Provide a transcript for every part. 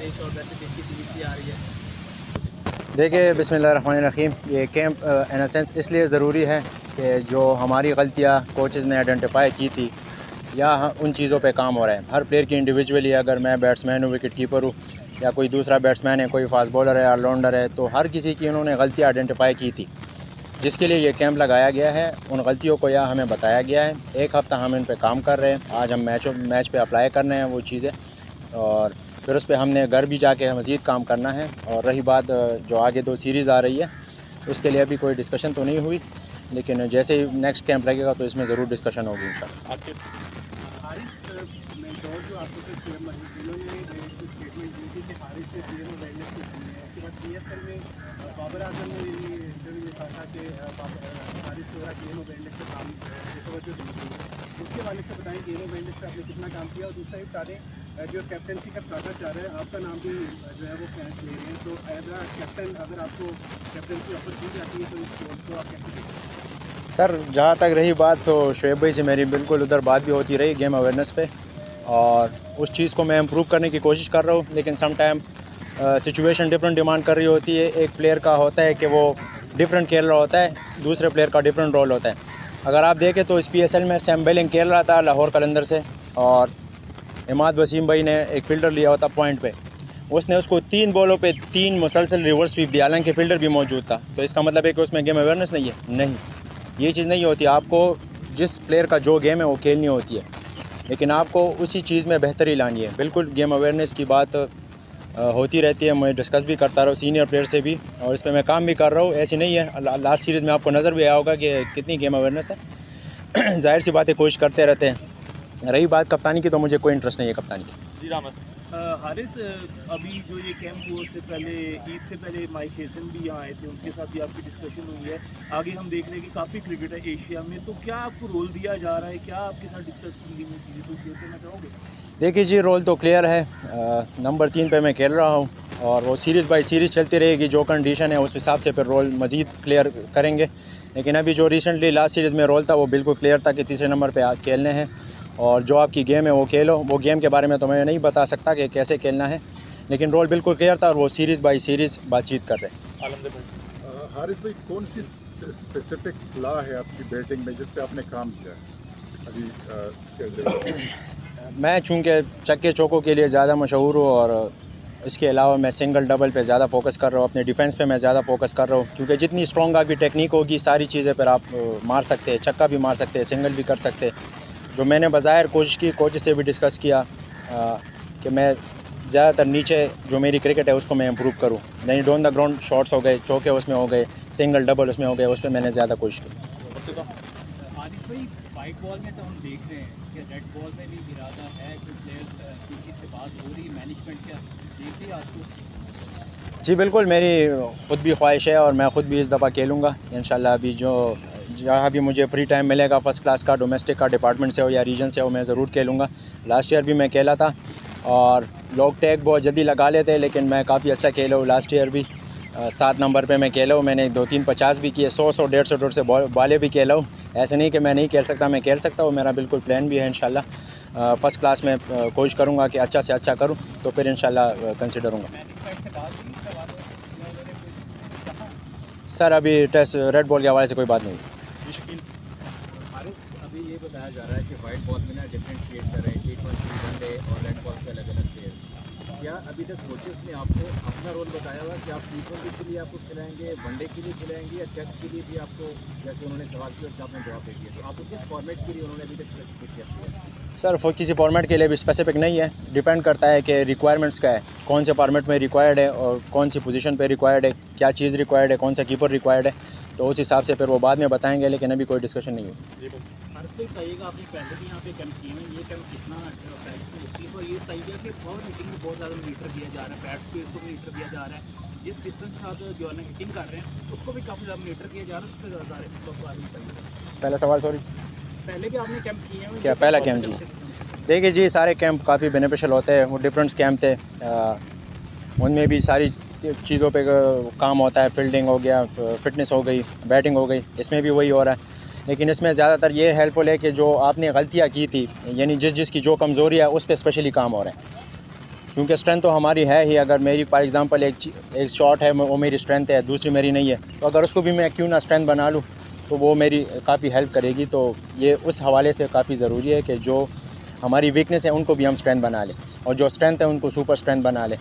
ख्वाहिश और वैसे दिन की टीम आ रही है? देखिए, बिस्मिल्लाहिर्रहमानिर्रहीम, ये कैंप इन अ सेंस इसलिए ज़रूरी है कि जो हमारी गलतियाँ कोचेज़ ने आइडेंटिफाई की थी या उन चीज़ों पे काम हो रहा है। हर प्लेयर की इंडिविजुअली, अगर मैं बैट्समैन हूँ, विकेट कीपर हूँ, या कोई दूसरा बैट्समैन है, कोई फास्ट बॉलर है, ऑलराउंडर है, तो हर किसी की उन्होंने गलतियाँ आइडेंटिफाई की थी, जिसके लिए ये कैंप लगाया गया है। उन गलतियों को यहाँ हमें बताया गया है। एक हफ़्ता हम इन पे काम कर रहे हैं। आज हम मैच पे अप्लाई कर रहे हैं वो चीज़ें, और फिर उस पे हमने घर भी जाके मज़ीद काम करना है। और रही बात जो आगे 2 सीरीज़ आ रही है, उसके लिए अभी कोई डिस्कशन तो नहीं हुई, लेकिन जैसे ही नेक्स्ट कैंप लगेगा तो इसमें ज़रूर डिस्कशन होगी इंशाल्लाह। हारिस मेंटोर जो आपको थे सीएम उन्होंने जो स्टेटमेंट दी थी कि हारिस से सीएम अवेयरनेस की थी है। उसके बाद पीएसएल में बाबर आजम ने ये इंटरव्यू में कहा था कि हारिस को गेम अवेयरनेस पे काम तवज्जो दी थी। उसके हवाले से बताएं गेम अवेयरनेस पे आपने कितना काम किया। और दूसरा ये बता दें जो कैप्टनसी का साझा चाह रहा है, आपका नाम भी जो है वो फैंस ले रहे हैं, तो एज अ कैप्टन अगर आपको कैप्टनसी ऑफर की जाती है तो इस रोल को आप कैसे देखते हैं? सर, जहाँ तक रही बात, तो शुएब भाई से मेरी बिल्कुल उधर बात भी होती रही गेम अवेयरनेस पे, और उस चीज़ को मैं इम्प्रूव करने की कोशिश कर रहा हूँ। लेकिन some time situation different demand कर रही होती है। एक प्लेयर का होता है कि वो डिफरेंट खेल रहा होता है, दूसरे प्लेयर का डिफरेंट रोल होता है। अगर आप देखें तो इस PSL में सैम बेलिंग खेल रहा था लाहौर कलंदर से, और इमाद वसीम भाई ने एक फ़िल्डर लिया होता पॉइंट पे, उसने उसको 3 बॉलों पे 3 मुसलसल रिवर्स स्वीप दिया, हालांकि फ़िल्डर भी मौजूद था। तो इसका मतलब है कि उसमें गेम अवेयरनेस नहीं है? नहीं, ये चीज़ नहीं होती। आपको जिस प्लेयर का जो गेम है वो खेलनी होती है, लेकिन आपको उसी चीज़ में बेहतरी लानी है। बिल्कुल गेम अवेयरनेस की बात होती रहती है, मैं डिस्कस भी करता रहा हूँ सीनियर प्लेयर से भी, और इस पे मैं काम भी कर रहा हूँ। ऐसी नहीं है, लास्ट सीरीज़ में आपको नज़र भी आया होगा कि कितनी गेम अवेयरनेस है। ज़ाहिर सी बात है, कोशिश करते रहते हैं। रही बात कप्तानी की, तो मुझे कोई इंटरेस्ट नहीं है कप्तानी की। जी रामस। हारिस, अभी जो ये कैंप हुआ उससे पहले, ईद से पहले माइक हेसन भी यहाँ आए थे, उनके साथ भी आपकी डिस्कशन हुई है। आगे हम देख रहे हैं कि काफ़ी क्रिकेट है एशिया में, तो क्या आपको रोल दिया जा रहा है? क्या आपके साथ डिस्कस की गई चीज़ें कुछ शेयर करना चाहोगे? देखिए जी, रोल तो क्लियर है। नंबर 3 पे मैं खेल रहा हूँ, और वो सीरीज़ बाय सीरीज़ चलती रहेगी। जो कंडीशन है उस हिसाब से फिर रोल मज़ीद क्लियर करेंगे। लेकिन अभी जो रिसेंटली लास्ट सीरीज़ में रोल था वो बिल्कुल क्लियर था कि तीसरे नंबर पे खेलने हैं, और जो आपकी गेम है वो खेलो। वो गेम के बारे में तो मैं नहीं बता सकता कि कैसे खेलना है, लेकिन रोल बिल्कुल क्लियर था, और वो सीरीज़ बाय सीरीज़ बातचीत कर रहे हैं। हारिस भाई, कौन सी स्पेसिफिक फ्लॉ है आपकी बैटिंग में जिस पे आपने काम किया अभी? मैं चूँकि चक्के चौकों के लिए ज़्यादा मशहूर हूँ, और इसके अलावा मैं सिंगल डबल पे ज़्यादा फोकस कर रहा हूँ। अपने डिफेंस पे मैं ज़्यादा फोकस कर रहा हूँ, क्योंकि जितनी स्ट्रॉन्ग आपकी टेक्निक होगी, सारी चीज़ें पर आप मार सकते हैं। छक्का भी मार सकते हैं, सिंगल भी कर सकते हैं। जो मैंने बज़ाहिर कोशिश की, कोच से भी डिस्कस किया कि मैं ज़्यादातर नीचे जो मेरी क्रिकेट है उसको मैं इम्प्रूव करूँ। नहीं, डाउन द ग्राउंड शॉट्स हो गए, चौके उसमें हो गए, सिंगल डबल उसमें हो गए, उस पर मैंने ज़्यादा कोशिश की। आरिफ भाई, वाइट बॉल में तो हम देख रहे हैं कि रेड बॉल में भी इरादा है, कोई प्लेयर किसी से बात हो रही है, मैनेजमेंट क्या देख रही है आपको? जी बिल्कुल, मेरी ख़ुद भी ख्वाहिश है, और मैं ख़ुद भी इस दफ़ा खेलूँगा इंशाल्लाह। अभी जहाँ भी मुझे फ्री टाइम मिलेगा, फ़र्स्ट क्लास का, डोमेस्टिक का, डिपार्टमेंट से हो या रीजन से हो, मैं ज़रूर खेलूँगा। लास्ट ईयर भी मैं खेला था, और लोग टैग बहुत जल्दी लगा लेते हैं, लेकिन मैं काफ़ी अच्छा खेला हूँ। लास्ट ईयर भी 7 नंबर पे मैं खेला हूँ। मैंने 2-3 50 भी किए, 100 150 से बाले भी खेला हूँ। ऐसे नहीं कि मैं नहीं खेल सकता, मैं खेल सकता हूँ। मेरा बिल्कुल प्लान भी है इंशाल्लाह। फ़र्स्ट क्लास में कोशिश करूँगा कि अच्छा से अच्छा करूँ, तो फिर इंशाल्लाह कंसिडर होऊंगा। सर, अभी टेस्ट रेड बॉल के हवाले से कोई बात नहीं। हारिस, अभी ये बताया जा रहा है कि वाइट बॉल में ना डिफरेंशिएट कर रहे हैं, T20 वनडे और रेड बॉल के अलग अलग प्लेयर्स। क्या अभी तक कोचेस ने आपको अपना रोल बताया हुआ कि आप T20 के लिए आपको खिलाएंगे, वनडे के लिए खिलाएंगे, या टेस्ट के लिए भी आपको, जैसे उन्होंने सवाल किया उसका आपने जवाब दे दिया, तो आपको किस फॉर्मेट के लिए उन्होंने अभी तक स्पेसिफिक किया? सर, किसी फॉर्मेट के लिए भी स्पेसिफिक नहीं है, डिपेंड करता है कि रिक्वायरमेंट्स क्या है, कौन से फॉर्मेट में रिक्वायर्ड है, और कौन सी पोजीशन पे रिक्वायर्ड है, क्या चीज़ रिक्वायर्ड है, कौन सा कीपर रिक्वायर्ड है, तो उस हिसाब से फिर वो बाद में बताएंगे, लेकिन अभी कोई डिस्कशन नहीं है। हारिस भाई, बताइएगा, आपने पहले भी यहाँ पे कैंप किए हैं, ये कैंप कितना प्राइस होती है, और ये बताइएगा कि पावर हिटिंग में बहुत ज़्यादा मॉनिटर किया जा रहा है, बैट स्पीड को मॉनिटर किया जा रहा है, जिस डिस्टेंस के साथ जो है हिटिंग कर रहे हैं उसको भी काफ़ी ज़्यादा मॉनिटर किया जा रहा है, उससे ज़्यादा है तो बताइए। पहला सवाल, सॉरी, पहले भी आपने कैंप किए हैं? क्या पहला कैंप? जी देखिए जी, सारे कैंप काफ़ी बेनिफिशियल होते हैं। वो डिफरेंट कैंप थे, उनमें भी सारी चीज़ों पे काम होता है। फील्डिंग हो गया, फिटनेस हो गई, बैटिंग हो गई, इसमें भी वही हो रहा है। लेकिन इसमें ज़्यादातर ये हेल्पफुल है कि जो आपने गलतियाँ की थी, यानी जिसकी जो कमज़ोरी है उस पर स्पेशली काम हो रहा है। क्योंकि स्ट्रेंथ तो हमारी है ही। अगर मेरी फॉर एग्ज़ाम्पल एक शॉट है वो मेरी स्ट्रेंथ है, दूसरी मेरी नहीं है, तो अगर उसको भी मैं क्यों ना स्ट्रेंथ बना लूँ तो वो मेरी काफ़ी हेल्प करेगी। तो ये उस हवाले से काफ़ी ज़रूरी है कि जो हमारी वीकनेस है उनको भी हम स्ट्रेंथ बना लें और जो स्ट्रेंथ है उनको सुपर स्ट्रेंथ बना लें।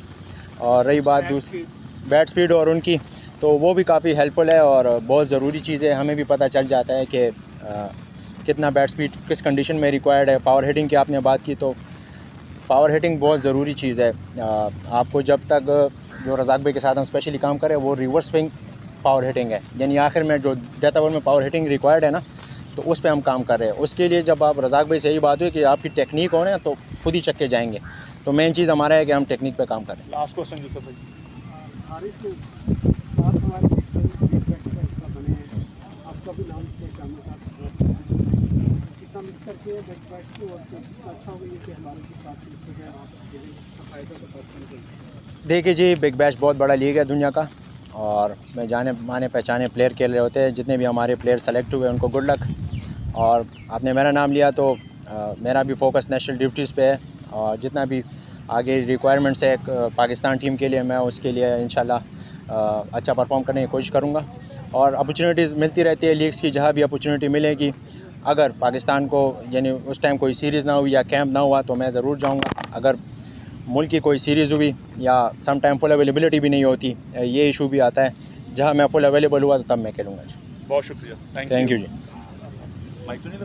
और रही बात दूसरी बैट स्पीड और उनकी, तो वो भी काफ़ी हेल्पफुल है और बहुत ज़रूरी चीज़ है। हमें भी पता चल जाता है कि कितना बैट स्पीड किस कंडीशन में रिक्वायर्ड है। पावर हिटिंग की आपने बात की, तो पावर हिटिंग बहुत ज़रूरी चीज़ है। आपको जब तक जो रज़ाक भाई के साथ हम स्पेशली काम करें वो रिवर्स स्विंग पावर हिटिंग है, यानी आखिर में जो डेथ ओवर में पावर हिटिंग रिक्वायर्ड है ना, तो उस पे हम काम कर रहे हैं। उसके लिए जब आप रज़ाक भाई से यही बात हुई कि आपकी टेक्निक हो ना, तो खुद ही चक्के जाएंगे। तो मेन चीज़ हमारा है कि हम टेक्निक पे काम करें। लास्ट क्वेश्चन यूसुफ भाई, हारिस साथ हमारे फीडबैक का हिस्सा बने हैं, आपका भी नाम पहचानना था, कितना मिस करते हैं बैक को और कितना अच्छा होगा ये कि हमारे के साथ मिलते हैं आप फ़ायदा बताते हैं। देखिए जी, बिग बैश बहुत बड़ा लीग है दुनिया का और इसमें जाने माने पहचाने प्लेयर खेल रहे होते हैं। जितने भी हमारे प्लेयर सेलेक्ट हुए उनको गुड लक। और आपने मेरा नाम लिया तो मेरा भी फोकस नेशनल ड्यूटीज़ पे है और जितना भी आगे रिक्वायरमेंट्स है पाकिस्तान टीम के लिए, मैं उसके लिए इंशाल्लाह अच्छा परफॉर्म करने की कोशिश करूँगा। और अपॉर्चुनिटीज़ मिलती रहती है लीग्स की, जहाँ भी अपॉर्चुनिटी मिलेगी। अगर पाकिस्तान को यानी उस टाइम कोई सीरीज़ ना हुई या कैंप ना हुआ तो मैं ज़रूर जाऊँगा। अगर मुल्क की कोई सीरीज़ हुई या सम टाइम फुल अवेलेबिलिटी भी नहीं होती, ये इशू भी आता है, जहाँ मैं फुल अवेलेबल हुआ तो तब मैं खेलूँगा। बहुत शुक्रिया, थैंक यू जी। माइक तो नहीं